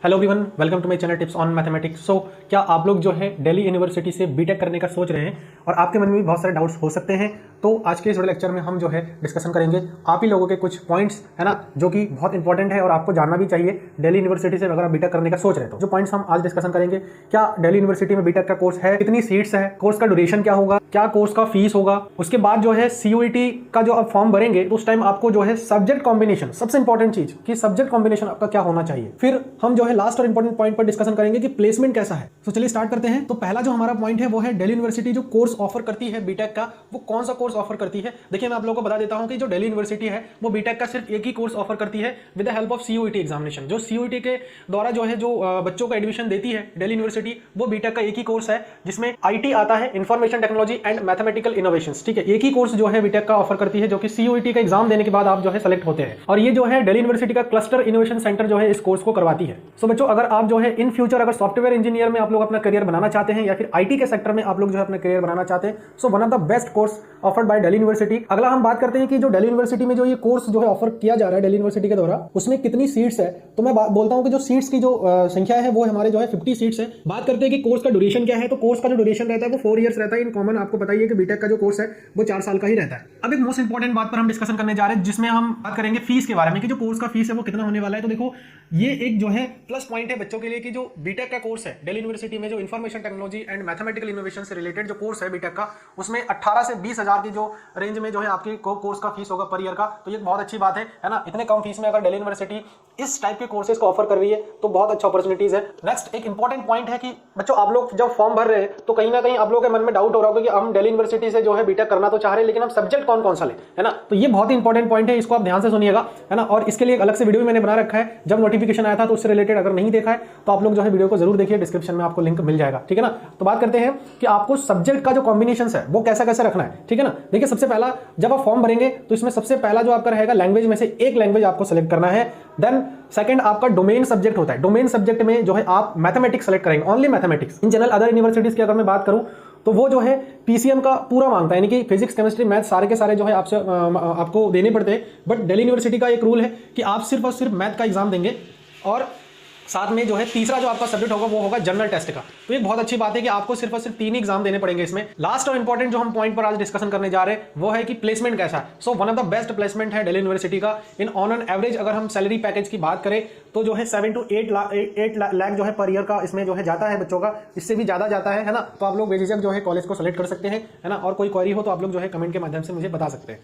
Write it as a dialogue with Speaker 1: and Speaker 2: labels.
Speaker 1: Hello everyone, welcome to my channel tips on mathematics. So क्या आप लोग जो है दिल्ली यूनिवर्सिटी से बीटेक करने का सोच रहे हैं और आपके मन में भी बहुत सारे डाउट्स हो सकते हैं, तो आज के इस वीडियो लेक्चर में हम जो है डिस्कशन करेंगे आप ही लोगों के कुछ पॉइंट्स, है ना, जो कि बहुत इंपॉर्टेंट है और आपको जानना भी चाहिए दिल्ली यूनिवर्सिटी से अगर आप बीटेक करने का सोच रहे हैं। तो जो पॉइंट्स हम आज डिस्कशन करेंगे, क्या दिल्ली यूनिवर्सिटी में बीटेक का कोर्स है, कितनी सीट्स है, कोर्स का ड्यूरेशन क्या होगा, क्या कोर्स का फीस होगा, उसके बाद जो है सीयूईटी का जो आप फॉर्म भरेंगे तो उस टाइम आपको जो है सब्जेक्ट कॉम्बिनेशन, सबसे इंपॉर्टेंट चीज कि सब्जेक्ट कॉम्बिनेशन आपका क्या होना चाहिए। फिर हम जो है लास्ट और इंपॉर्टेंट पॉइंट पर डिस्कशन करेंगे कि प्लेसमेंट कैसा है। तो चलिए स्टार्ट करते हैं। तो पहला जो हमारा पॉइंट है वो है दिल्ली यूनिवर्सिटी जो कोर्स ऑफर करती है बीटेक का, वो कौन सा कोर्स ऑफर करती है। देखिए मैं आप लोगों को बता देता हूं कि जो दिल्ली यूनिवर्सिटी है वो बीटेक का सिर्फ एक ही कोर्स ऑफर करती है with the help of CUET examination. जो सीयूईटी के द्वारा जो है जो बच्चों को एडमिशन देती है दिल्ली यूनिवर्सिटी, वो बीटेक का एक ही कोर्स है जिसमें आईटी आता है, information technology and mathematical innovations. ठीक है, एक ही कोर्स जो है बीटेक का ऑफर करती है जो कि सीयूईटी का एग्जाम देने के बाद आप जो है सेलेक्ट होते हैं, और ये जो है दिल्ली यूनिवर्सिटी का क्लस्टर इनोवेशन सेंटर जो है इस कोर्स को करवाती है। सो बच्चों, अगर आप जो है इन फ्यूचर अगर सॉफ्टवेयर इंजीनियर में आप लोग अपना करियर बनाना चाहते हैं या फिर आईटी के सेक्टर में आप लोग जो है अपना करियर बनाना चाहते हैं, so one of the best course offered by Delhi university. अगला हम बात करते हैं कि जो दिल्ली यूनिवर्सिटी में जो ये कोर्स जो है ऑफर किया जा रहा है दिल्ली यूनिवर्सिटी के द्वारा, उसमें कितनी सीट्स है। तो मैं बोलता हूं कि जो सीट्स की जो संख्या है वो हमारे जो है 50 सीट्स है। बात करते हैं कि कोर्स का ड्यूरेशन क्या है, तो कोर्स का जो ड्यूरेशन रहता है वो 4 ईयर्स रहता है। इन कॉमन आपको बताइए कि बीटेक का जो कोर्स है वो 4 साल का ही रहता है। अब एक मोस्ट इंपॉर्टेंट बात पर हम डिस्कशन करने जा रहे हैं जिसमें हम बात करेंगे फीस के बारे में कि जो कोर्स का फीस है वो कितना होने वाला है। तो देखो, ये एक जो है प्लस पॉइंट है बच्चों के लिए कि जो बीटेक का कोर्स है दिल्ली यूनिवर्सिटी में, जो information technology and mathematical innovation से रिलेटेड जो कोर्स है बीटेक का, उसमें 18 से 20 हजार की जो रेंज में जो है आपकी कोर्स का फीस होगा पर ईयर का। तो ये बहुत अच्छी बात है ना। इतने कम फीस में अगर दिल्ली यूनिवर्सिटी इस टाइप के कोर्सेज को ऑफर कर रही है तो बहुत अच्छा अपॉर्चुनिटीज है। नेक्स्ट एक इंपॉर्टेंट पॉइंट है कि बच्चों, आप लोग जब फॉर्म भर रहे हैं तो कहीं ना कहीं आप लोगों के मन में डाउट हो रहा होगा कि हम दिल्ली यूनिवर्सिटी से जो है बीटेक करना तो चाह रहे हैं, लेकिन हम सब्जेक्ट कौन कौन सा ले, है ना। तो ये बहुत ही इंपॉर्टेंट पॉइंट है, इसको आप ध्यान से सुनिएगा, है ना। और इसके लिए एक अलग से वीडियो मैंने बना रखा है, जब नोटिफिकेशन आया था तो उससे रिलेटेड अगर नहीं देखा है तो आप लोग जो है वीडियो को जरूर देखिए, डिस्क्रिप्शन में आपको लिंक मिल जाएगा, ठीक है ना। तो बात करते हैं कि आपको सब्जेक्ट का जो कॉम्बिनेशन है वो कैसा कैसे रखना है, ठीक है ना। देखिए, सबसे पहला जब आप फॉर्म भरेंगे तो इसमें सबसे पहला जो आपका रहेगा लैंग्वेज में से एक लैंग्वेज आपको सेलेक्ट करना है। देन सेकंड आपका डोमेन सब्जेक्ट होता है। डोमेन सब्जेक्ट में जो है आप मैथमेटिक्स सेलेक्ट करेंगे, only mathematics. In general other universities की अगर मैं बात करूं तो वो जो है पीसीएम का पूरा मांगता है, यानी कि फिजिक्स केमिस्ट्री मैथ सारे के सारे जो है आपसे आपको देने पड़ते हैं। बट दिल्ली यूनिवर्सिटी का एक रूल है कि आप सिर्फ और सिर्फ मैथ का एग्जाम देंगे और साथ में जो है तीसरा जो आपका सब्जेक्ट होगा वो होगा जनरल टेस्ट का। तो एक बहुत अच्छी बात है कि आपको सिर्फ और सिर्फ 3 ही एग्जाम देने पड़ेंगे इसमें। लास्ट और इंपॉर्टेंट जो हम पॉइंट पर आज डिस्कशन करने जा रहे हैं वो है कि प्लेसमेंट कैसा है। So one of the best placement है दिल्ली यूनिवर्सिटी का। इन ऑन एन एवरेज अगर हम सैलरी पैकेज की बात करें तो जो है 7 to 8 लाख जो है पर ईयर का इसमें जो है जाता है बच्चों का, इससे भी ज्यादा जाता है ना। तो आप लोग बेझिझक जो है कॉलेज को सेलेक्ट कर सकते हैं, है ना। और कोई क्वेरी हो तो आप लोग जो है कमेंट के माध्यम से मुझे बता सकते हैं।